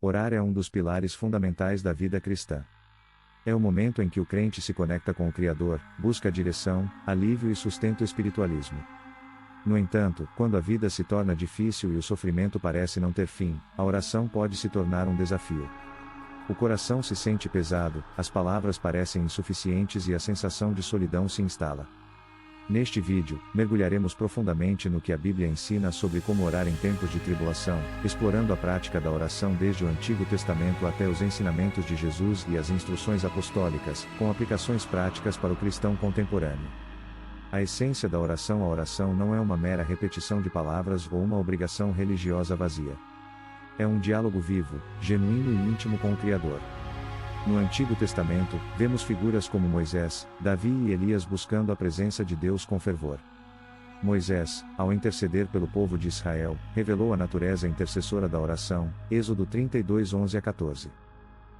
Orar é um dos pilares fundamentais da vida cristã. É o momento em que o crente se conecta com o Criador, busca direção, alívio e sustento espiritualismo. No entanto, quando a vida se torna difícil e o sofrimento parece não ter fim, a oração pode se tornar um desafio. O coração se sente pesado, as palavras parecem insuficientes e a sensação de solidão se instala. Neste vídeo, mergulharemos profundamente no que a Bíblia ensina sobre como orar em tempos de tribulação, explorando a prática da oração desde o Antigo Testamento até os ensinamentos de Jesus e as instruções apostólicas, com aplicações práticas para o cristão contemporâneo. A essência da oração: a oração não é uma mera repetição de palavras ou uma obrigação religiosa vazia. É um diálogo vivo, genuíno e íntimo com o Criador. No Antigo Testamento, vemos figuras como Moisés, Davi e Elias buscando a presença de Deus com fervor. Moisés, ao interceder pelo povo de Israel, revelou a natureza intercessora da oração, Êxodo 32, 11 a 14.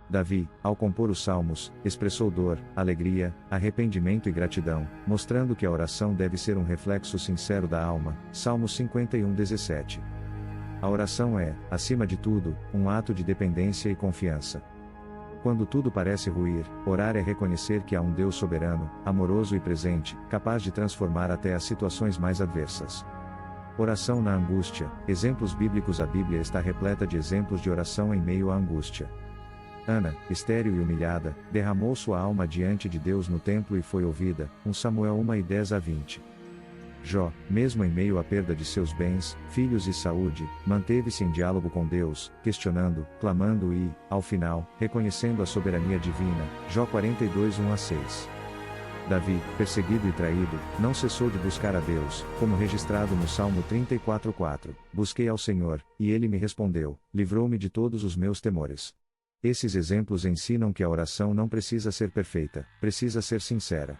Davi, ao compor os salmos, expressou dor, alegria, arrependimento e gratidão, mostrando que a oração deve ser um reflexo sincero da alma, Salmos 51, 17. A oração é, acima de tudo, um ato de dependência e confiança. Quando tudo parece ruir, orar é reconhecer que há um Deus soberano, amoroso e presente, capaz de transformar até as situações mais adversas. Oração na angústia. Exemplos bíblicos: a Bíblia está repleta de exemplos de oração em meio à angústia. Ana, estéril e humilhada, derramou sua alma diante de Deus no templo e foi ouvida, 1 Samuel 1 e 10 a 20. Jó, mesmo em meio à perda de seus bens, filhos e saúde, manteve-se em diálogo com Deus, questionando, clamando e, ao final, reconhecendo a soberania divina, Jó 42, 1 a 6. Davi, perseguido e traído, não cessou de buscar a Deus, como registrado no Salmo 34, 4. Busquei ao Senhor, e Ele me respondeu, livrou-me de todos os meus temores. Esses exemplos ensinam que a oração não precisa ser perfeita, precisa ser sincera.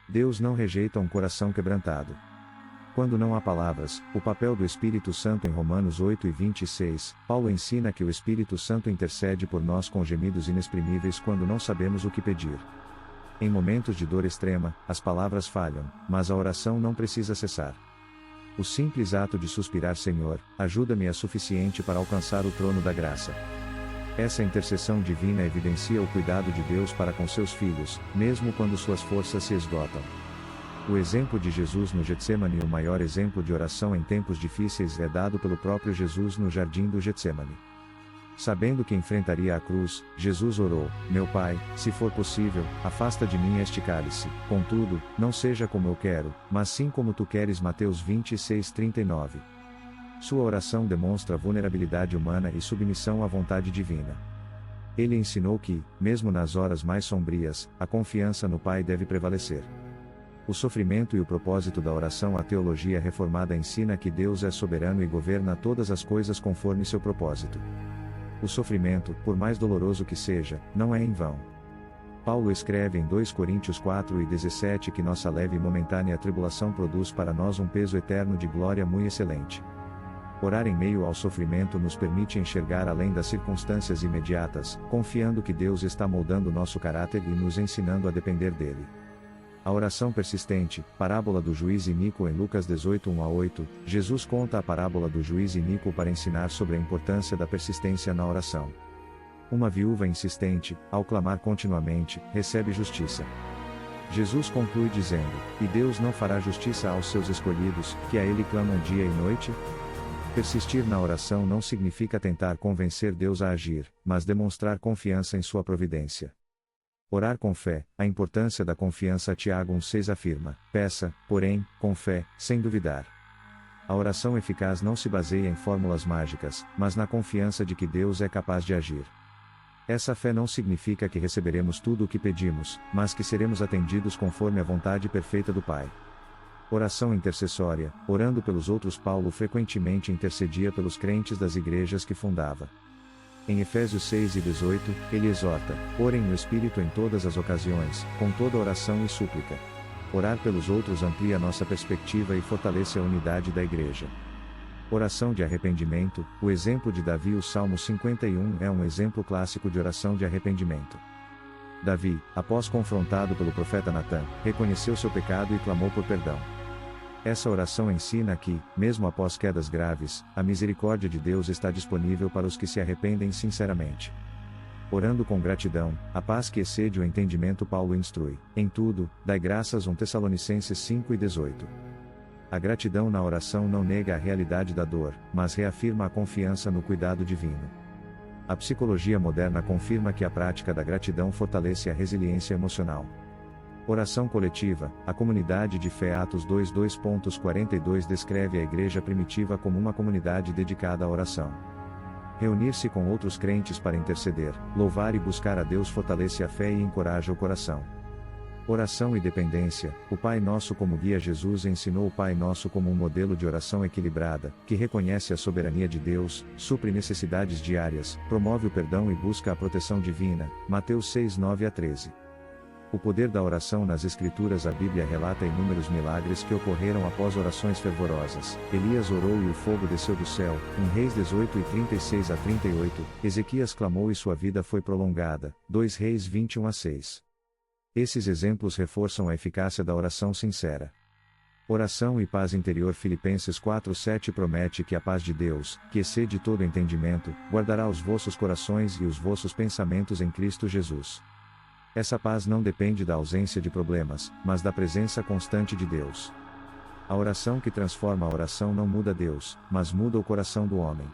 Deus não rejeita um coração quebrantado. Quando não há palavras, o papel do Espírito Santo. Em Romanos 8 e 26, Paulo ensina que o Espírito Santo intercede por nós com gemidos inexprimíveis quando não sabemos o que pedir. Em momentos de dor extrema, as palavras falham, mas a oração não precisa cessar. O simples ato de suspirar: Senhor, ajuda-me, é suficiente para alcançar o trono da graça. Essa intercessão divina evidencia o cuidado de Deus para com seus filhos, mesmo quando suas forças se esgotam. O exemplo de Jesus no Getsêmani. O maior exemplo de oração em tempos difíceis é dado pelo próprio Jesus no jardim do Getsêmani. Sabendo que enfrentaria a cruz, Jesus orou: Meu Pai, se for possível, afasta de mim este cálice, contudo, não seja como eu quero, mas sim como tu queres. Mateus 26, 39. Sua oração demonstra vulnerabilidade humana e submissão à vontade divina. Ele ensinou que, mesmo nas horas mais sombrias, a confiança no Pai deve prevalecer. O sofrimento e o propósito da oração. A teologia reformada ensina que Deus é soberano e governa todas as coisas conforme seu propósito. O sofrimento, por mais doloroso que seja, não é em vão. Paulo escreve em 2 Coríntios 4 e 17 que nossa leve e momentânea tribulação produz para nós um peso eterno de glória muito excelente. Orar em meio ao sofrimento nos permite enxergar além das circunstâncias imediatas, confiando que Deus está moldando nosso caráter e nos ensinando a depender dele. A oração persistente. Parábola do juiz iníquo. Em Lucas 18, 1 a 8, Jesus conta a parábola do juiz iníquo para ensinar sobre a importância da persistência na oração. Uma viúva insistente, ao clamar continuamente, recebe justiça. Jesus conclui dizendo: E Deus não fará justiça aos seus escolhidos, que a Ele clamam dia e noite? Persistir na oração não significa tentar convencer Deus a agir, mas demonstrar confiança em sua providência. Orar com fé. A importância da confiança. Tiago 1,6 afirma: Peça, porém, com fé, sem duvidar. A oração eficaz não se baseia em fórmulas mágicas, mas na confiança de que Deus é capaz de agir. Essa fé não significa que receberemos tudo o que pedimos, mas que seremos atendidos conforme a vontade perfeita do Pai. Oração intercessória. Orando pelos outros. Paulo frequentemente intercedia pelos crentes das igrejas que fundava. Em Efésios 6 e 18, ele exorta: orem no Espírito em todas as ocasiões, com toda oração e súplica. Orar pelos outros amplia nossa perspectiva e fortalece a unidade da igreja. Oração de arrependimento. O exemplo de Davi. O Salmo 51 é um exemplo clássico de oração de arrependimento. Davi, após confrontado pelo profeta Natã, reconheceu seu pecado e clamou por perdão. Essa oração ensina que, mesmo após quedas graves, a misericórdia de Deus está disponível para os que se arrependem sinceramente. Orando com gratidão, a paz que excede o entendimento. Paulo instrui: em tudo, dai graças. 1 Tessalonicenses 5:18. A gratidão na oração não nega a realidade da dor, mas reafirma a confiança no cuidado divino. A psicologia moderna confirma que a prática da gratidão fortalece a resiliência emocional. Oração coletiva. A comunidade de fé. Atos 2:42 descreve a igreja primitiva como uma comunidade dedicada à oração. Reunir-se com outros crentes para interceder, louvar e buscar a Deus fortalece a fé e encoraja o coração. Oração e dependência. O Pai Nosso como guia. Jesus ensinou o Pai Nosso como um modelo de oração equilibrada, que reconhece a soberania de Deus, supre necessidades diárias, promove o perdão e busca a proteção divina. Mateus 6:9-13. O poder da oração nas Escrituras. A Bíblia relata inúmeros milagres que ocorreram após orações fervorosas. Elias orou e o fogo desceu do céu. 1 Reis 18:36-38. Ezequias clamou e sua vida foi prolongada. 2 Reis 21:6. Esses exemplos reforçam a eficácia da oração sincera. Oração e paz interior. Filipenses 4:7 promete que a paz de Deus, que excede todo entendimento, guardará os vossos corações e os vossos pensamentos em Cristo Jesus. Essa paz não depende da ausência de problemas, mas da presença constante de Deus. A oração que transforma a oração não muda Deus, mas muda o coração do homem.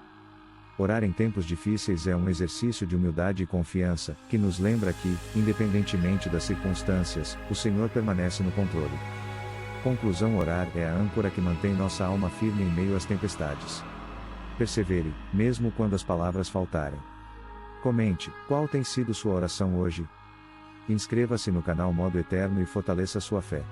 Orar em tempos difíceis é um exercício de humildade e confiança, que nos lembra que, independentemente das circunstâncias, o Senhor permanece no controle. Conclusão: orar é a âncora que mantém nossa alma firme em meio às tempestades. Persevere, mesmo quando as palavras faltarem. Comente: qual tem sido sua oração hoje? Inscreva-se no canal Modo Eterno e fortaleça sua fé.